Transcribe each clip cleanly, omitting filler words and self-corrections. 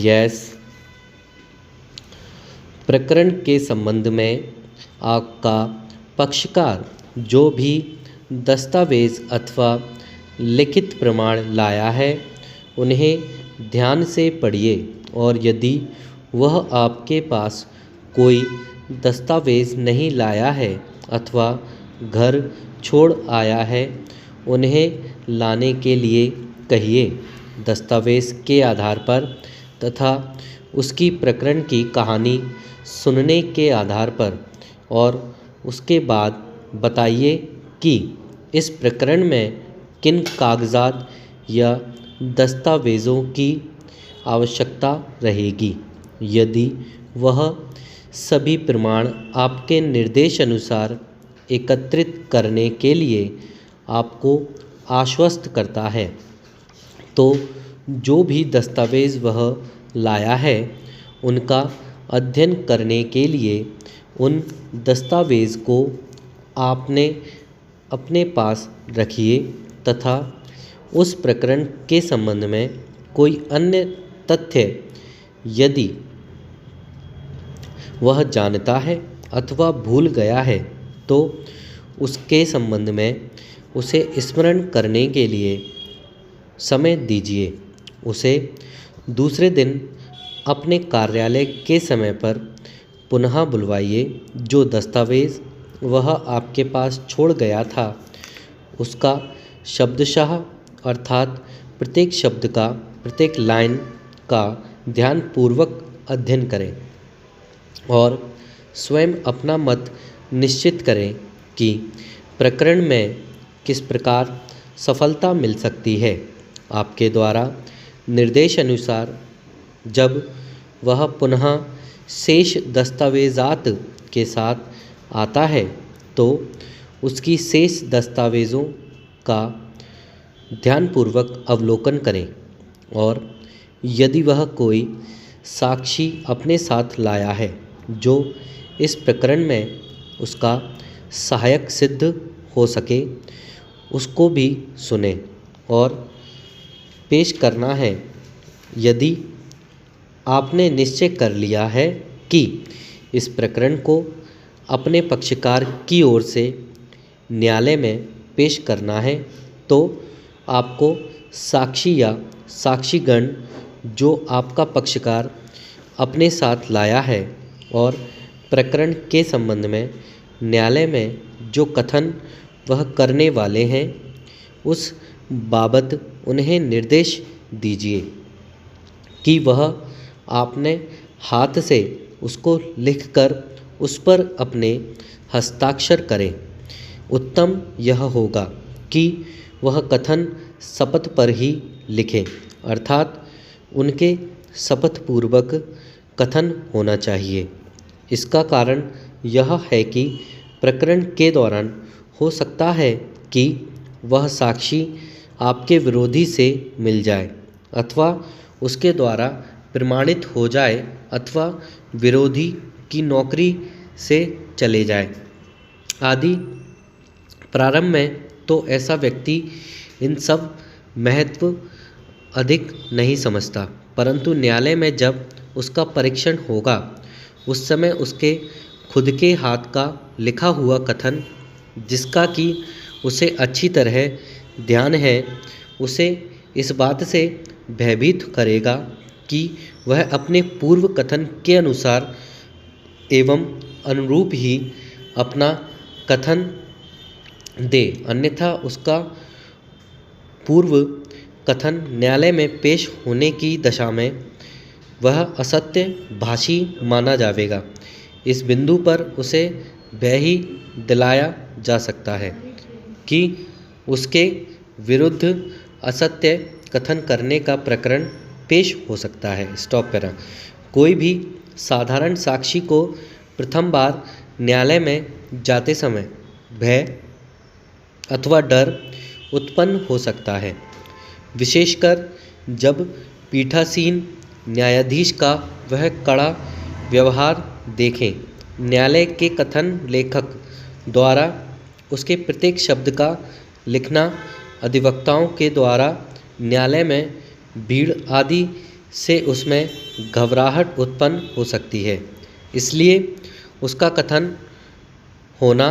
Yes. प्रकरण के संबंध में आपका पक्षकार जो भी दस्तावेज अथवा लिखित प्रमाण लाया है उन्हें ध्यान से पढ़िए और यदि वह आपके पास कोई दस्तावेज नहीं लाया है अथवा घर छोड़ आया है उन्हें लाने के लिए कहिए। दस्तावेज के आधार पर तथा उसकी प्रकरण की कहानी सुनने के आधार पर और उसके बाद बताइए कि इस प्रकरण में किन कागजात या दस्तावेज़ों की आवश्यकता रहेगी। यदि वह सभी प्रमाण आपके निर्देश अनुसार एकत्रित करने के लिए आपको आश्वस्त करता है तो जो भी दस्तावेज़ वह लाया है उनका अध्ययन करने के लिए उन दस्तावेज़ को आपने अपने पास रखिए तथा उस प्रकरण के संबंध में कोई अन्य तथ्य यदि वह जानता है अथवा भूल गया है तो उसके संबंध में उसे स्मरण करने के लिए समय दीजिए। उसे दूसरे दिन अपने कार्यालय के समय पर पुनः बुलवाइए। जो दस्तावेज़ वह आपके पास छोड़ गया था उसका शब्दशः अर्थात प्रत्येक शब्द का प्रत्येक लाइन का ध्यानपूर्वक अध्ययन करें और स्वयं अपना मत निश्चित करें कि प्रकरण में किस प्रकार सफलता मिल सकती है। आपके द्वारा निर्देश अनुसार जब वह पुनः शेष दस्तावेज़ात के साथ आता है तो उसकी शेष दस्तावेज़ों का ध्यानपूर्वक अवलोकन करें और यदि वह कोई साक्षी अपने साथ लाया है जो इस प्रकरण में उसका सहायक सिद्ध हो सके उसको भी सुने और पेश करना है। यदि आपने निश्चय कर लिया है कि इस प्रकरण को अपने पक्षकार की ओर से न्यायालय में पेश करना है तो आपको साक्षी या साक्षीगण जो आपका पक्षकार अपने साथ लाया है और प्रकरण के संबंध में न्यायालय में जो कथन वह करने वाले हैं उस बाबत उन्हें निर्देश दीजिए कि वह आपने हाथ से उसको लिखकर उस पर अपने हस्ताक्षर करें। उत्तम यह होगा कि वह कथन शपथ पर ही लिखें अर्थात उनके शपथपूर्वक कथन होना चाहिए। इसका कारण यह है कि प्रकरण के दौरान हो सकता है कि वह साक्षी आपके विरोधी से मिल जाए अथवा उसके द्वारा प्रमाणित हो जाए अथवा विरोधी की नौकरी से चले जाए आदि। प्रारंभ में तो ऐसा व्यक्ति इन सब महत्व अधिक नहीं समझता, परंतु न्यायालय में जब उसका परीक्षण होगा उस समय उसके खुद के हाथ का लिखा हुआ कथन जिसका कि उसे अच्छी तरह ध्यान है उसे इस बात से भयभीत करेगा कि वह अपने पूर्व कथन के अनुसार एवं अनुरूप ही अपना कथन दे, अन्यथा उसका पूर्व कथन न्यायालय में पेश होने की दशा में वह असत्य भाषी माना जाएगा। इस बिंदु पर उसे भय ही दिलाया जा सकता है कि उसके विरुद्ध असत्य कथन करने का प्रकरण पेश हो सकता है। Stop para. कोई भी साधारण साक्षी को प्रथम बार न्यायालय में जाते समय भय अथवा डर उत्पन्न हो सकता है, विशेषकर जब पीठासीन न्यायाधीश का वह कड़ा व्यवहार देखें। न्यायालय के कथन लेखक द्वारा उसके प्रत्येक शब्द का लिखना, अधिवक्ताओं के द्वारा न्यायालय में भीड़ आदि से उसमें घबराहट उत्पन्न हो सकती है, इसलिए उसका कथन होना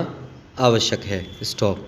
आवश्यक है। स्टॉप।